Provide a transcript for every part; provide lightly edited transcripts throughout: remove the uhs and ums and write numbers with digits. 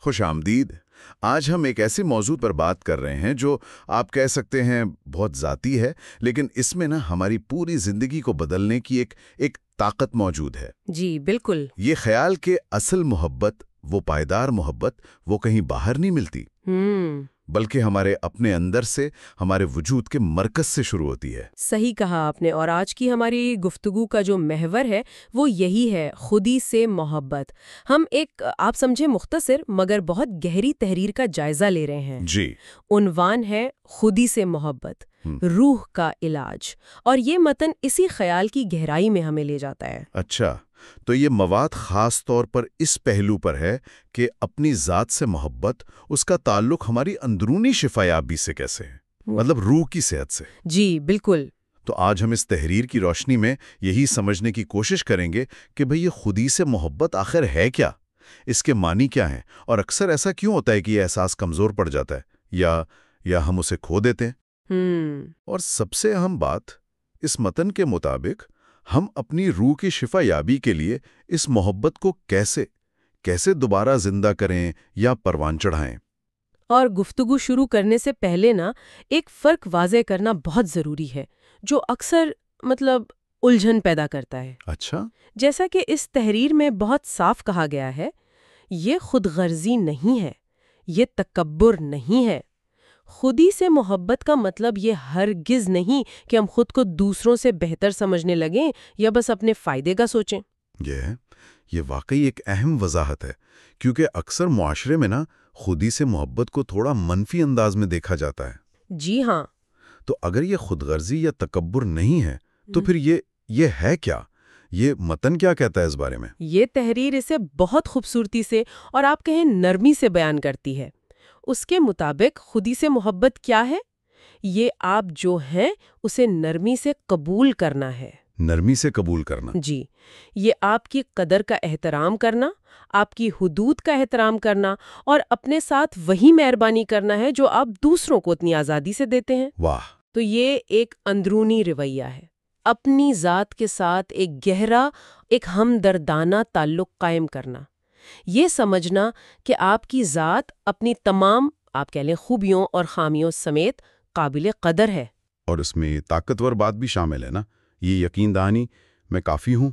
خوش آمدید۔ آج ہم ایک ایسے موضوع پر بات کر رہے ہیں جو آپ کہہ سکتے ہیں بہت ذاتی ہے، لیکن اس میں ہماری پوری زندگی کو بدلنے کی ایک طاقت موجود ہے۔ جی بالکل۔ یہ خیال کہ اصل محبت، وہ پائیدار محبت، وہ کہیں باہر نہیں ملتی، بلکہ ہمارے اپنے اندر سے، ہمارے وجود کے مرکز سے شروع ہوتی ہے۔ صحیح کہا آپ نے، اور آج کی ہماری گفتگو کا جو محور ہے وہ یہی ہے، خودی سے محبت۔ ہم ایک آپ سمجھے مختصر مگر بہت گہری تحریر کا جائزہ لے رہے ہیں۔ جی۔ عنوان ہے خودی سے محبت، روح کا علاج، اور یہ متن اسی خیال کی گہرائی میں ہمیں لے جاتا ہے۔ اچھا، تو یہ مواد خاص طور پر اس پہلو پر ہے کہ اپنی ذات سے محبت، اس کا تعلق ہماری اندرونی شفا یابی سے کیسے ہے، مطلب روح کی صحت سے۔ جی بالکل۔ تو آج ہم اس تحریر کی روشنی میں یہی سمجھنے کی کوشش کریں گے کہ بھئی یہ خودی سے محبت آخر ہے کیا، اس کے معنی کیا ہیں، اور اکثر ایسا کیوں ہوتا ہے کہ یہ احساس کمزور پڑ جاتا ہے یا ہم اسے کھو دیتے ہیں۔ اور سب سے اہم بات، اس متن کے مطابق ہم اپنی روح کی شفا یابی کے لیے اس محبت کو کیسے دوبارہ زندہ کریں یا پروان چڑھائیں۔ اور گفتگو شروع کرنے سے پہلے ایک فرق واضح کرنا بہت ضروری ہے جو اکثر الجھن پیدا کرتا ہے۔ اچھا۔ جیسا کہ اس تحریر میں بہت صاف کہا گیا ہے، یہ خود غرضی نہیں ہے، یہ تکبر نہیں ہے۔ خودی سے محبت کا مطلب یہ ہرگز نہیں کہ ہم خود کو دوسروں سے بہتر سمجھنے لگیں یا بس اپنے فائدے کا سوچیں۔ یہ واقعی ایک اہم وضاحت ہے، کیونکہ اکثر معاشرے میں خودی سے محبت کو تھوڑا منفی انداز میں دیکھا جاتا ہے۔ جی ہاں۔ تو اگر یہ خود غرضی یا تکبر نہیں ہے تو پھر یہ ہے کیا؟ یہ متن کیا کہتا ہے اس بارے میں؟ یہ تحریر اسے بہت خوبصورتی سے اور آپ کہیں نرمی سے بیان کرتی ہے۔ اس کے مطابق خودی سے محبت کیا ہے؟ یہ آپ جو ہیں اسے نرمی سے قبول کرنا ہے۔ نرمی سے قبول کرنا؟ جی، یہ آپ کی قدر کا احترام کرنا، آپ کی حدود کا احترام کرنا، اور اپنے ساتھ وہی مہربانی کرنا ہے جو آپ دوسروں کو اتنی آزادی سے دیتے ہیں۔ واہ! تو یہ ایک اندرونی رویہ ہے، اپنی ذات کے ساتھ ایک گہرا، ایک ہمدردانہ تعلق قائم کرنا، یہ سمجھنا کہ آپ کی ذات اپنی تمام آپ کہہ لیں خوبیوں اور خامیوں سمیت قابل قدر ہے۔ اور اس میں طاقتور بات بھی شامل ہے یہ یقین دہانی، میں کافی ہوں،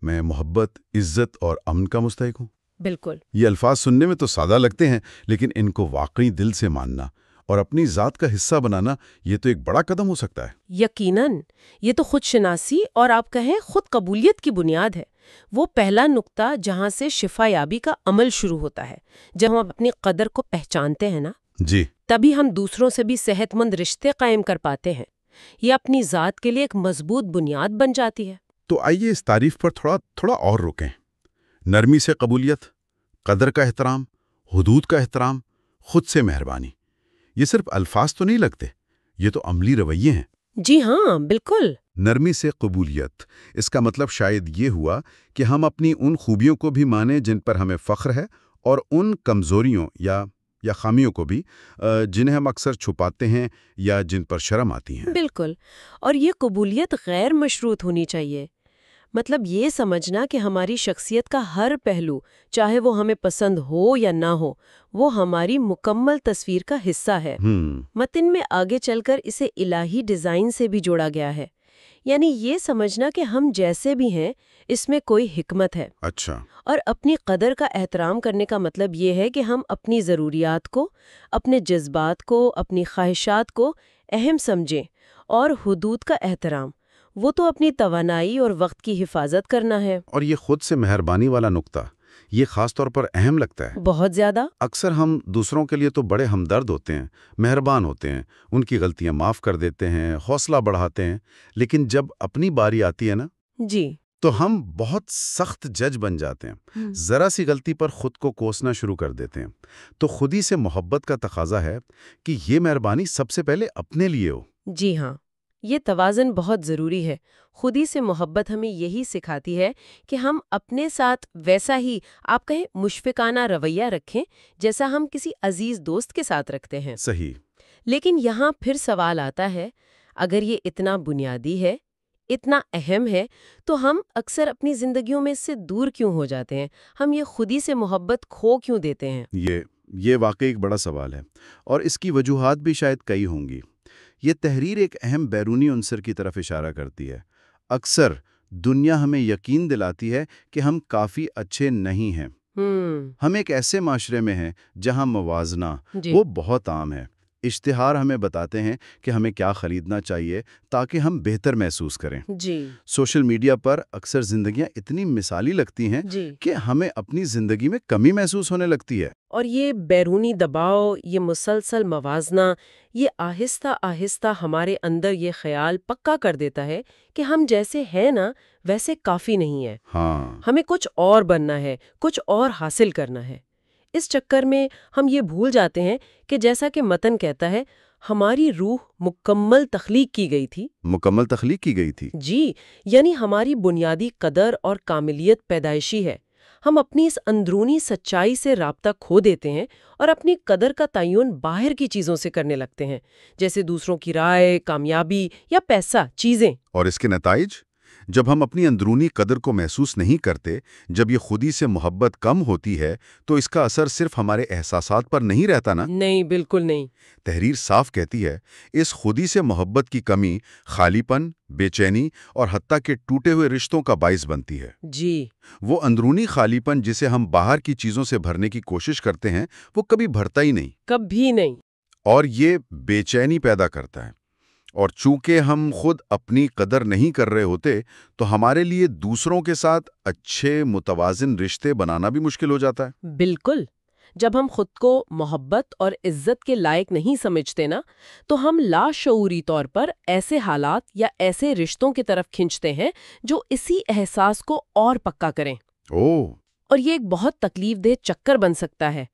میں محبت، عزت اور امن کا مستحق ہوں۔ بالکل۔ یہ الفاظ سننے میں تو سادہ لگتے ہیں، لیکن ان کو واقعی دل سے ماننا اور اپنی ذات کا حصہ بنانا، یہ تو ایک بڑا قدم ہو سکتا ہے۔ یقیناً، یہ تو خود شناسی اور آپ کہیں خود قبولیت کی بنیاد ہے، وہ پہلا نقطہ جہاں سے شفا یابی کا عمل شروع ہوتا ہے۔ جب ہم اپنی قدر کو پہچانتے ہیں جی، تبھی ہم دوسروں سے بھی صحت مند رشتے قائم کر پاتے ہیں۔ یہ اپنی ذات کے لیے ایک مضبوط بنیاد بن جاتی ہے۔ تو آئیے اس تعریف پر تھوڑا اور رکیں۔ نرمی سے قبولیت، قدر کا احترام، حدود کا احترام، خود سے مہربانی، یہ صرف الفاظ تو نہیں لگتے، یہ تو عملی رویے ہیں۔ جی ہاں، بالکل۔ نرمی سے قبولیت، اس کا مطلب شاید یہ ہوا کہ ہم اپنی ان خوبیوں کو بھی مانیں جن پر ہمیں فخر ہے، اور ان کمزوریوں یا خامیوں کو بھی جنہیں ہم اکثر چھپاتے ہیں یا جن پر شرم آتی ہیں۔ بالکل، اور یہ قبولیت غیر مشروط ہونی چاہیے۔ مطلب یہ سمجھنا کہ ہماری شخصیت کا ہر پہلو، چاہے وہ ہمیں پسند ہو یا نہ ہو، وہ ہماری مکمل تصویر کا حصہ ہے۔ متن میں آگے چل کر اسے الہی ڈیزائن سے بھی جوڑا گیا ہے، یعنی یہ سمجھنا کہ ہم جیسے بھی ہیں اس میں کوئی حکمت ہے۔ اچھا۔ اور اپنی قدر کا احترام کرنے کا مطلب یہ ہے کہ ہم اپنی ضروریات کو، اپنے جذبات کو، اپنی خواہشات کو اہم سمجھیں، اور حدود کا احترام، وہ تو اپنی توانائی اور وقت کی حفاظت کرنا ہے۔ اور یہ خود سے مہربانی والا نقطہ، یہ خاص طور پر اہم لگتا ہے۔ بہت زیادہ۔ اکثر ہم دوسروں کے لیے تو بڑے ہمدرد ہوتے ہیں، مہربان ہوتے ہیں، ان کی غلطیاں معاف کر دیتے ہیں، حوصلہ بڑھاتے ہیں، لیکن جب اپنی باری آتی ہے جی، تو ہم بہت سخت جج بن جاتے ہیں، ذرا سی غلطی پر خود کو کوسنا شروع کر دیتے ہیں۔ تو خودی سے محبت کا تقاضا ہے کہ یہ مہربانی سب سے پہلے اپنے لیے ہو۔ جی ہاں، یہ توازن بہت ضروری ہے۔ خودی سے محبت ہمیں یہی سکھاتی ہے کہ ہم اپنے ساتھ ویسا ہی آپ کہیں مشفقانہ رویہ رکھیں جیسا ہم کسی عزیز دوست کے ساتھ رکھتے ہیں۔ صحیح۔ لیکن یہاں پھر سوال آتا ہے، اگر یہ اتنا بنیادی ہے، اتنا اہم ہے تو ہم اکثر اپنی زندگیوں میں اس سے دور کیوں ہو جاتے ہیں؟ ہم یہ خودی سے محبت کھو کیوں دیتے ہیں؟ یہ واقعی ایک بڑا سوال ہے، اور اس کی وجوہات بھی شاید کئی ہوں گی۔ یہ تحریر ایک اہم بیرونی عنصر کی طرف اشارہ کرتی ہے۔ اکثر دنیا ہمیں یقین دلاتی ہے کہ ہم کافی اچھے نہیں ہیں۔ ہم ایک ایسے معاشرے میں ہیں جہاں موازنہ جی وہ بہت عام ہے۔ اشتہار ہمیں بتاتے ہیں کہ ہمیں کیا خریدنا چاہیے تاکہ ہم بہتر محسوس کریں۔ جی سوشل میڈیا پر اکثر زندگیاں اتنی مثالی لگتی ہیں جی کہ ہمیں اپنی زندگی میں کمی محسوس ہونے لگتی ہے۔ اور یہ بیرونی دباؤ، یہ مسلسل موازنہ، یہ آہستہ آہستہ ہمارے اندر یہ خیال پکا کر دیتا ہے کہ ہم جیسے ہیں نا ویسے کافی نہیں ہے۔ ہاں، ہمیں کچھ اور بننا ہے، کچھ اور حاصل کرنا ہے۔ اس چکر میں ہم یہ بھول جاتے ہیں کہ جیسا کہ متن کہتا ہے، ہماری روح مکمل تخلیق کی گئی تھی۔ مکمل تخلیق کی گئی تھی۔ جی، یعنی ہماری بنیادی قدر اور کاملیت پیدائشی ہے۔ ہم اپنی اس اندرونی سچائی سے رابطہ کھو دیتے ہیں اور اپنی قدر کا تعین باہر کی چیزوں سے کرنے لگتے ہیں، جیسے دوسروں کی رائے، کامیابی یا پیسہ، چیزیں۔ اور اس کے نتائج؟ جب ہم اپنی اندرونی قدر کو محسوس نہیں کرتے، جب یہ خودی سے محبت کم ہوتی ہے، تو اس کا اثر صرف ہمارے احساسات پر نہیں رہتا نا؟ نہیں، بالکل نہیں۔ تحریر صاف کہتی ہے، اس خودی سے محبت کی کمی خالی پن، بے چینی اور حتیٰ کہ ٹوٹے ہوئے رشتوں کا باعث بنتی ہے۔ جی وہ اندرونی خالی پن جسے ہم باہر کی چیزوں سے بھرنے کی کوشش کرتے ہیں، وہ کبھی بھرتا ہی نہیں، کبھی نہیں۔ اور یہ بے چینی پیدا کرتا ہے۔ اور چونکہ ہم خود اپنی قدر نہیں کر رہے ہوتے، تو ہمارے لیے دوسروں کے ساتھ اچھے متوازن رشتے بنانا بھی مشکل ہو جاتا ہے۔ بالکل، جب ہم خود کو محبت اور عزت کے لائق نہیں سمجھتے نا، تو ہم لاشعوری طور پر ایسے حالات یا ایسے رشتوں کی طرف کھنچتے ہیں جو اسی احساس کو اور پکا کریں۔ اور یہ ایک بہت تکلیف دہ چکر بن سکتا ہے۔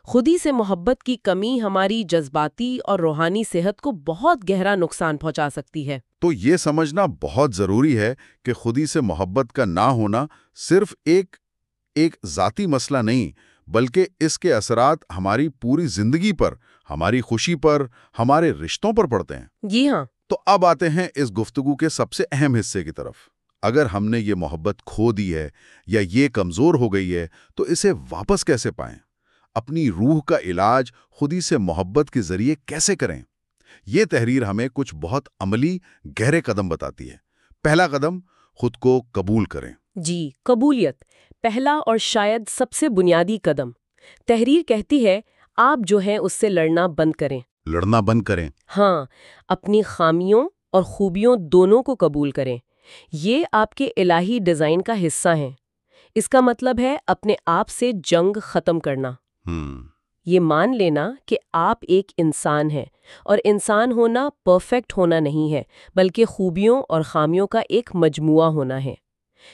خودی سے محبت کی کمی ہماری جذباتی اور روحانی صحت کو بہت گہرا نقصان پہنچا سکتی ہے۔ تو یہ سمجھنا بہت ضروری ہے کہ خودی سے محبت کا نہ ہونا صرف ایک ذاتی مسئلہ نہیں، بلکہ اس کے اثرات ہماری پوری زندگی پر، ہماری خوشی پر، ہمارے رشتوں پر پڑتے ہیں۔ جی ہاں۔ تو اب آتے ہیں اس گفتگو کے سب سے اہم حصے کی طرف۔ اگر ہم نے یہ محبت کھو دی ہے یا یہ کمزور ہو گئی ہے، تو اسے واپس کیسے پائیں؟ اپنی روح کا علاج خودی سے محبت کے ذریعے کیسے کریں؟ یہ تحریر ہمیں کچھ بہت عملی، گہرے قدم بتاتی ہے۔ پہلا قدم، خود کو قبول کریں۔ جی، قبولیت، پہلا اور شاید سب سے بنیادی قدم۔ تحریر کہتی ہے، آپ جو ہیں اس سے لڑنا بند کریں۔ لڑنا بند کریں۔ ہاں، اپنی خامیوں اور خوبیوں دونوں کو قبول کریں۔ یہ آپ کے الہی ڈیزائن کا حصہ ہیں۔ اس کا مطلب ہے اپنے آپ سے جنگ ختم کرنا۔ یہ مان لینا کہ آپ ایک انسان ہیں، اور انسان ہونا پرفیکٹ ہونا نہیں ہے، بلکہ خوبیوں اور خامیوں کا ایک مجموعہ ہونا ہے۔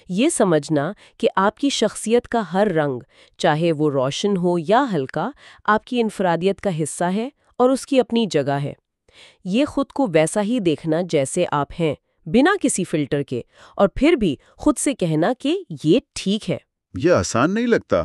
یہ سمجھنا کہ آپ کی شخصیت کا ہر رنگ، چاہے وہ روشن ہو یا ہلکا، آپ کی انفرادیت کا حصہ ہے اور اس کی اپنی جگہ ہے۔ یہ خود کو ویسا ہی دیکھنا جیسے آپ ہیں، بنا کسی فلٹر کے، اور پھر بھی خود سے کہنا کہ یہ ٹھیک ہے۔ یہ آسان نہیں لگتا،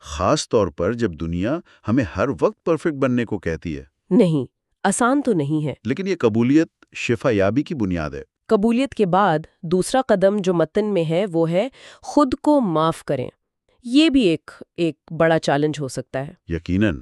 خاص طور پر جب دنیا ہمیں ہر وقت پرفیکٹ بننے کو کہتی ہے۔ نہیں، آسان تو نہیں ہے۔ لیکن یہ قبولیت شفا یابی کی بنیاد ہے۔ قبولیت کے بعد دوسرا قدم جو متن میں ہے وہ ہے خود کو معاف کریں۔ یہ بھی ایک بڑا چیلنج ہو سکتا ہے۔ یقیناً،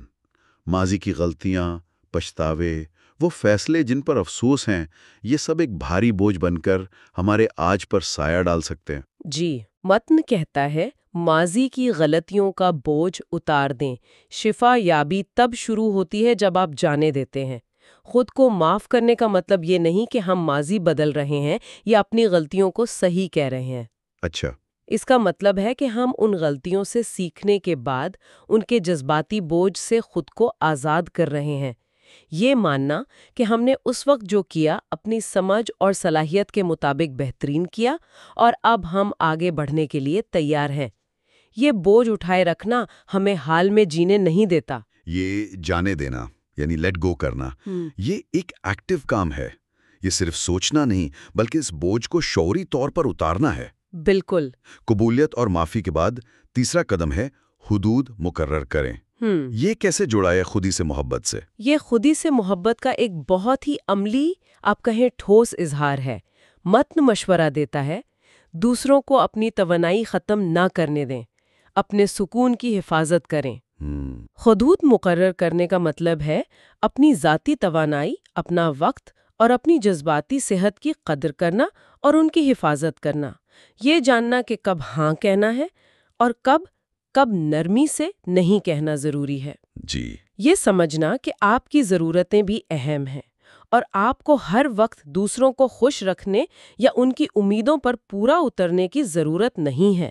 ماضی کی غلطیاں، پچھتاوے، وہ فیصلے جن پر افسوس ہیں، یہ سب ایک بھاری بوجھ بن کر ہمارے آج پر سایہ ڈال سکتے ہیں۔ جی، متن کہتا ہے، ماضی کی غلطیوں کا بوجھ اتار دیں۔ شفا یابی تب شروع ہوتی ہے جب آپ جانے دیتے ہیں۔ خود کو معاف کرنے کا مطلب یہ نہیں کہ ہم ماضی بدل رہے ہیں یا اپنی غلطیوں کو صحیح کہہ رہے ہیں۔ اچھا۔ اس کا مطلب ہے کہ ہم ان غلطیوں سے سیکھنے کے بعد ان کے جذباتی بوجھ سے خود کو آزاد کر رہے ہیں۔ یہ ماننا کہ ہم نے اس وقت جو کیا اپنی سمجھ اور صلاحیت کے مطابق بہترین کیا، اور اب ہم آگے بڑھنے کے لیے تیار ہیں۔ یہ بوجھ اٹھائے رکھنا ہمیں حال میں جینے نہیں دیتا۔ یہ جانے دینا، یعنی لیٹ گو کرنا، یہ ایک ایکٹیو کام ہے۔ یہ صرف سوچنا نہیں، بلکہ اس بوجھ کو شعوری طور پر اتارنا ہے۔ بالکل۔ قبولیت اور معافی کے بعد تیسرا قدم ہے حدود مقرر کریں۔ یہ کیسے جڑا ہے خودی سے محبت سے؟ یہ خودی سے محبت کا ایک بہت ہی عملی، آپ کہیں ٹھوس اظہار ہے۔ متن مشورہ دیتا ہے دوسروں کو اپنی توانائی ختم نہ کرنے دیں، اپنے سکون کی حفاظت کریں۔ حدود مقرر کرنے کا مطلب ہے اپنی ذاتی توانائی، اپنا وقت اور اپنی جذباتی صحت کی قدر کرنا اور ان کی حفاظت کرنا، یہ جاننا کہ کب ہاں کہنا ہے اور کب نرمی سے نہیں کہنا ضروری ہے۔ جی، یہ سمجھنا کہ آپ کی ضرورتیں بھی اہم ہیں اور آپ کو ہر وقت دوسروں کو خوش رکھنے یا ان کی امیدوں پر پورا اترنے کی ضرورت نہیں ہے۔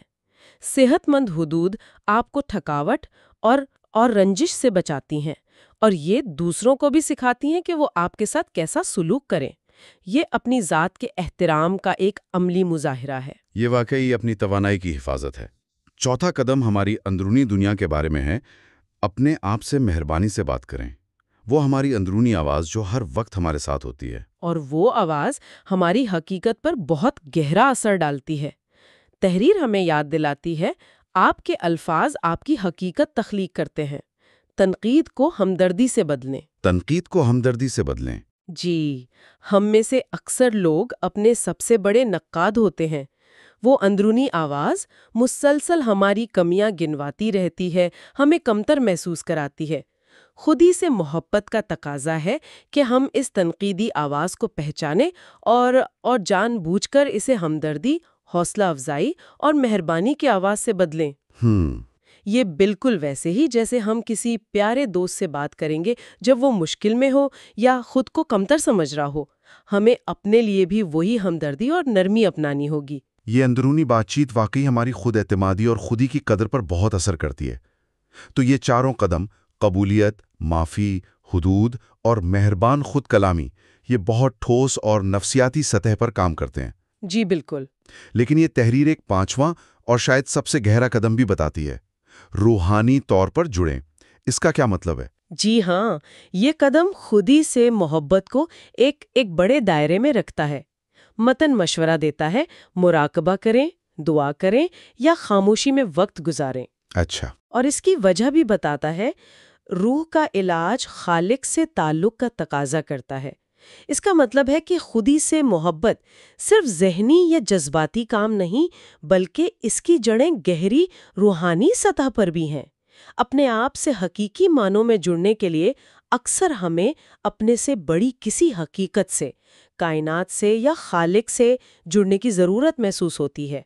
صحت مند حدود آپ کو تھکاوٹ اور رنجش سے بچاتی ہیں اور یہ دوسروں کو بھی سکھاتی ہیں کہ وہ آپ کے ساتھ کیسا سلوک کریں۔ یہ اپنی ذات کے احترام کا ایک عملی مظاہرہ ہے۔ یہ واقعی اپنی توانائی کی حفاظت ہے۔ چوتھا قدم ہماری اندرونی دنیا کے بارے میں ہے، اپنے آپ سے مہربانی سے بات کریں۔ وہ ہماری اندرونی آواز جو ہر وقت ہمارے ساتھ ہوتی ہے، اور وہ آواز ہماری حقیقت پر بہت گہرا اثر ڈالتی ہے۔ تحریر ہمیں یاد دلاتی ہے آپ کے الفاظ آپ کی حقیقت تخلیق کرتے ہیں۔ تنقید کو ہمدردی سے بدلیں۔ تنقید کو ہمدردی سے بدلیں۔ جی، ہم میں سے اکثر لوگ اپنے سب سے بڑے نقاد ہوتے ہیں۔ وہ اندرونی آواز مسلسل ہماری کمیاں گنواتی رہتی ہے، ہمیں کمتر محسوس کراتی ہے۔ خودی سے محبت کا تقاضا ہے کہ ہم اس تنقیدی آواز کو پہچانیں اور جان بوجھ کر اسے ہمدردی، حوصلہ افزائی اور مہربانی کی آواز سے بدلیں۔ یہ بالکل ویسے ہی جیسے ہم کسی پیارے دوست سے بات کریں گے جب وہ مشکل میں ہو یا خود کو کمتر سمجھ رہا ہو۔ ہمیں اپنے لیے بھی وہی ہمدردی اور نرمی اپنانی ہوگی۔ یہ اندرونی بات چیت واقعی ہماری خود اعتمادی اور خودی کی قدر پر بہت اثر کرتی ہے۔ تو یہ چاروں قدم، قبولیت، معافی، حدود اور مہربان خود کلامی، یہ بہت ٹھوس اور نفسیاتی سطح پر کام کرتے ہیں۔ جی بالکل۔ لیکن یہ تحریر ایک پانچواں اور شاید سب سے گہرا قدم بھی بتاتی ہے، روحانی طور پر جڑیں۔ اس کا کیا مطلب ہے؟ جی ہاں، یہ قدم خودی سے محبت کو ایک بڑے دائرے میں رکھتا ہے۔ متن مشورہ دیتا ہے مراقبہ کریں، دعا کریں یا خاموشی میں وقت گزاریں۔ اچھا۔ اور اس کی وجہ بھی بتاتا ہے، روح کا علاج خالق سے تعلق کا تقاضا کرتا ہے۔ اس کا مطلب ہے کہ خودی سے محبت صرف ذہنی یا جذباتی کام نہیں، بلکہ اس کی جڑیں گہری روحانی سطح پر بھی ہیں۔ اپنے آپ سے حقیقی معنوں میں جڑنے کے لیے اکثر ہمیں اپنے سے بڑی کسی حقیقت سے، کائنات سے یا خالق سے جڑنے کی ضرورت محسوس ہوتی ہے۔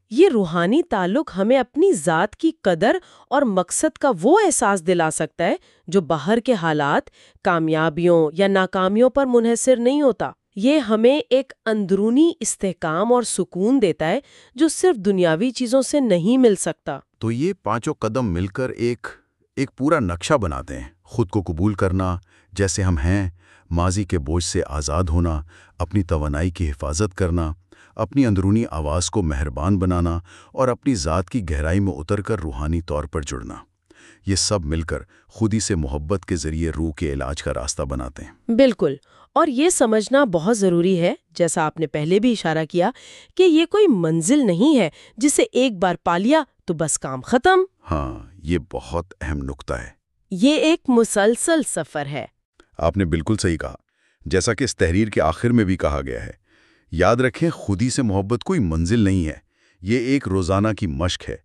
یہ روحانی تعلق ہمیں اپنی ذات کی قدر اور مقصد کا وہ احساس دلا سکتا ہے جو باہر کے حالات، کامیابیوں یا ناکامیوں پر منحصر نہیں ہوتا۔ یہ ہمیں ایک اندرونی استحکام اور سکون دیتا ہے جو صرف دنیاوی چیزوں سے نہیں مل سکتا۔ تو یہ پانچوں قدم مل کر ایک پورا نقشہ بناتے ہیں۔ خود کو قبول کرنا جیسے ہم ہیں، ماضی کے بوجھ سے آزاد ہونا، اپنی توانائی کی حفاظت کرنا، اپنی اندرونی آواز کو مہربان بنانا اور اپنی ذات کی گہرائی میں اتر کر روحانی طور پر جڑنا۔ یہ سب مل کر خودی سے محبت کے ذریعے روح کے علاج کا راستہ بناتے ہیں۔ بالکل، اور یہ سمجھنا بہت ضروری ہے، جیسا آپ نے پہلے بھی اشارہ کیا، کہ یہ کوئی منزل نہیں ہے جسے ایک بار پا لیا تو بس کام ختم۔ ہاں، یہ بہت اہم نقطہ ہے۔ یہ ایک مسلسل سفر ہے۔ آپ نے بالکل صحیح کہا۔ جیسا کہ اس تحریر کے آخر میں بھی کہا گیا ہے، یاد رکھیں خودی سے محبت کوئی منزل نہیں ہے، یہ ایک روزانہ کی مشق ہے،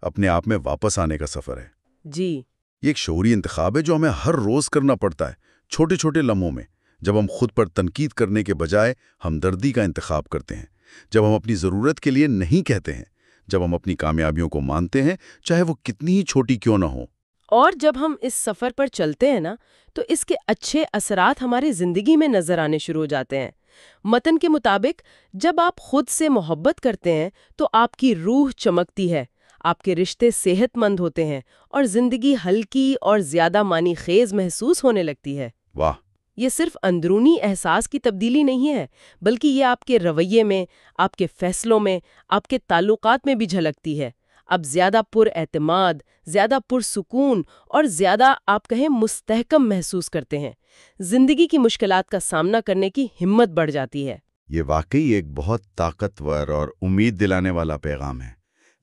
اپنے آپ میں واپس آنے کا سفر ہے۔ جی، یہ ایک شعوری انتخاب ہے جو ہمیں ہر روز کرنا پڑتا ہے، چھوٹے چھوٹے لمحوں میں، جب ہم خود پر تنقید کرنے کے بجائے ہمدردی کا انتخاب کرتے ہیں، جب ہم اپنی ضرورت کے لیے نہیں کہتے ہیں، جب ہم اپنی کامیابیوں کو مانتے ہیں چاہے وہ کتنی ہی چھوٹی کیوں نہ ہو۔ اور جب ہم اس سفر پر چلتے ہیں نا، تو اس کے اچھے اثرات ہماری زندگی میں نظر آنے شروع ہو جاتے ہیں۔ متن کے مطابق جب آپ خود سے محبت کرتے ہیں تو آپ کی روح چمکتی ہے، آپ کے رشتے صحت مند ہوتے ہیں اور زندگی ہلکی اور زیادہ معنی خیز محسوس ہونے لگتی ہے۔ واہ! یہ صرف اندرونی احساس کی تبدیلی نہیں ہے، بلکہ یہ آپ کے رویے میں، آپ کے فیصلوں میں، آپ کے تعلقات میں بھی جھلکتی ہے۔ اب زیادہ پر اعتماد، زیادہ پرسکون اور زیادہ آپ کہیں مستحکم محسوس کرتے ہیں۔ زندگی کی مشکلات کا سامنا کرنے کی ہمت بڑھ جاتی ہے۔ یہ واقعی ایک بہت طاقتور اور امید دلانے والا پیغام ہے۔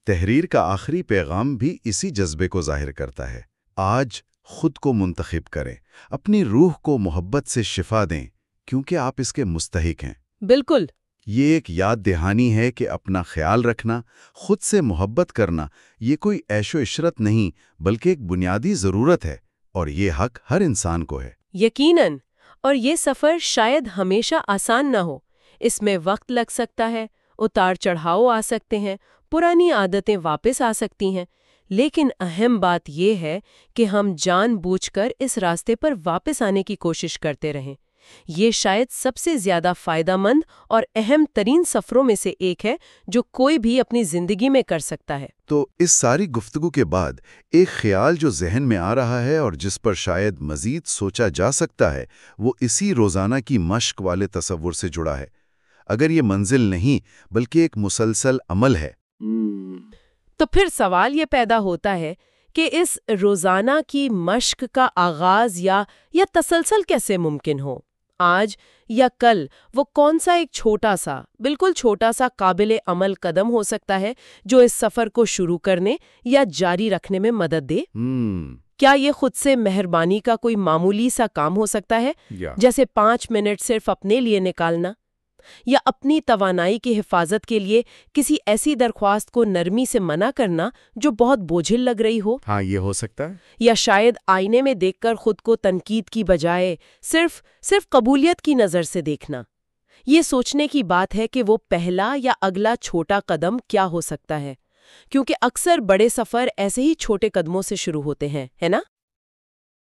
تحریر کا آخری پیغام بھی اسی جذبے کو ظاہر کرتا ہے۔ آج خود کو منتخب کریں، اپنی روح کو محبت سے شفا دیں، کیونکہ آپ اس کے مستحق ہیں۔ بالکل، یہ ایک یاد دہانی ہے کہ اپنا خیال رکھنا، خود سے محبت کرنا، یہ کوئی عیش و عشرت نہیں بلکہ ایک بنیادی ضرورت ہے، اور یہ حق ہر انسان کو ہے۔ یقیناً، اور یہ سفر شاید ہمیشہ آسان نہ ہو، اس میں وقت لگ سکتا ہے، اتار چڑھاؤ آ سکتے ہیں، پرانی عادتیں واپس آ سکتی ہیں، لیکن اہم بات یہ ہے کہ ہم جان بوجھ کر اس راستے پر واپس آنے کی کوشش کرتے رہیں۔ یہ شاید سب سے زیادہ فائدہ مند اور اہم ترین سفروں میں سے ایک ہے جو کوئی بھی اپنی زندگی میں کر سکتا ہے۔ تو اس ساری گفتگو کے بعد ایک خیال جو ذہن میں آ رہا ہے اور جس پر شاید مزید سوچا جا سکتا ہے، وہ اسی روزانہ کی مشق والے تصور سے جڑا ہے۔ اگر یہ منزل نہیں بلکہ ایک مسلسل عمل ہے، تو پھر سوال یہ پیدا ہوتا ہے کہ اس روزانہ کی مشق کا آغاز یا تسلسل کیسے ممکن ہو؟ آج یا کل وہ کون سا ایک چھوٹا سا، بالکل چھوٹا سا قابل عمل قدم ہو سکتا ہے جو اس سفر کو شروع کرنے یا جاری رکھنے میں مدد دے؟ کیا یہ خود سے مہربانی کا کوئی معمولی سا کام ہو سکتا ہے، جیسے 5 منٹ صرف اپنے لیے نکالنا، یا اپنی توانائی کی حفاظت کے لیے کسی ایسی درخواست کو نرمی سے منع کرنا جو بہت بوجھل لگ رہی ہو؟ ہاں، یہ ہو سکتا ہے۔ یا شاید آئینے میں دیکھ کر خود کو تنقید کی بجائے صرف قبولیت کی نظر سے دیکھنا۔ یہ سوچنے کی بات ہے کہ وہ پہلا یا اگلا چھوٹا قدم کیا ہو سکتا ہے، کیونکہ اکثر بڑے سفر ایسے ہی چھوٹے قدموں سے شروع ہوتے ہیں، ہے نا؟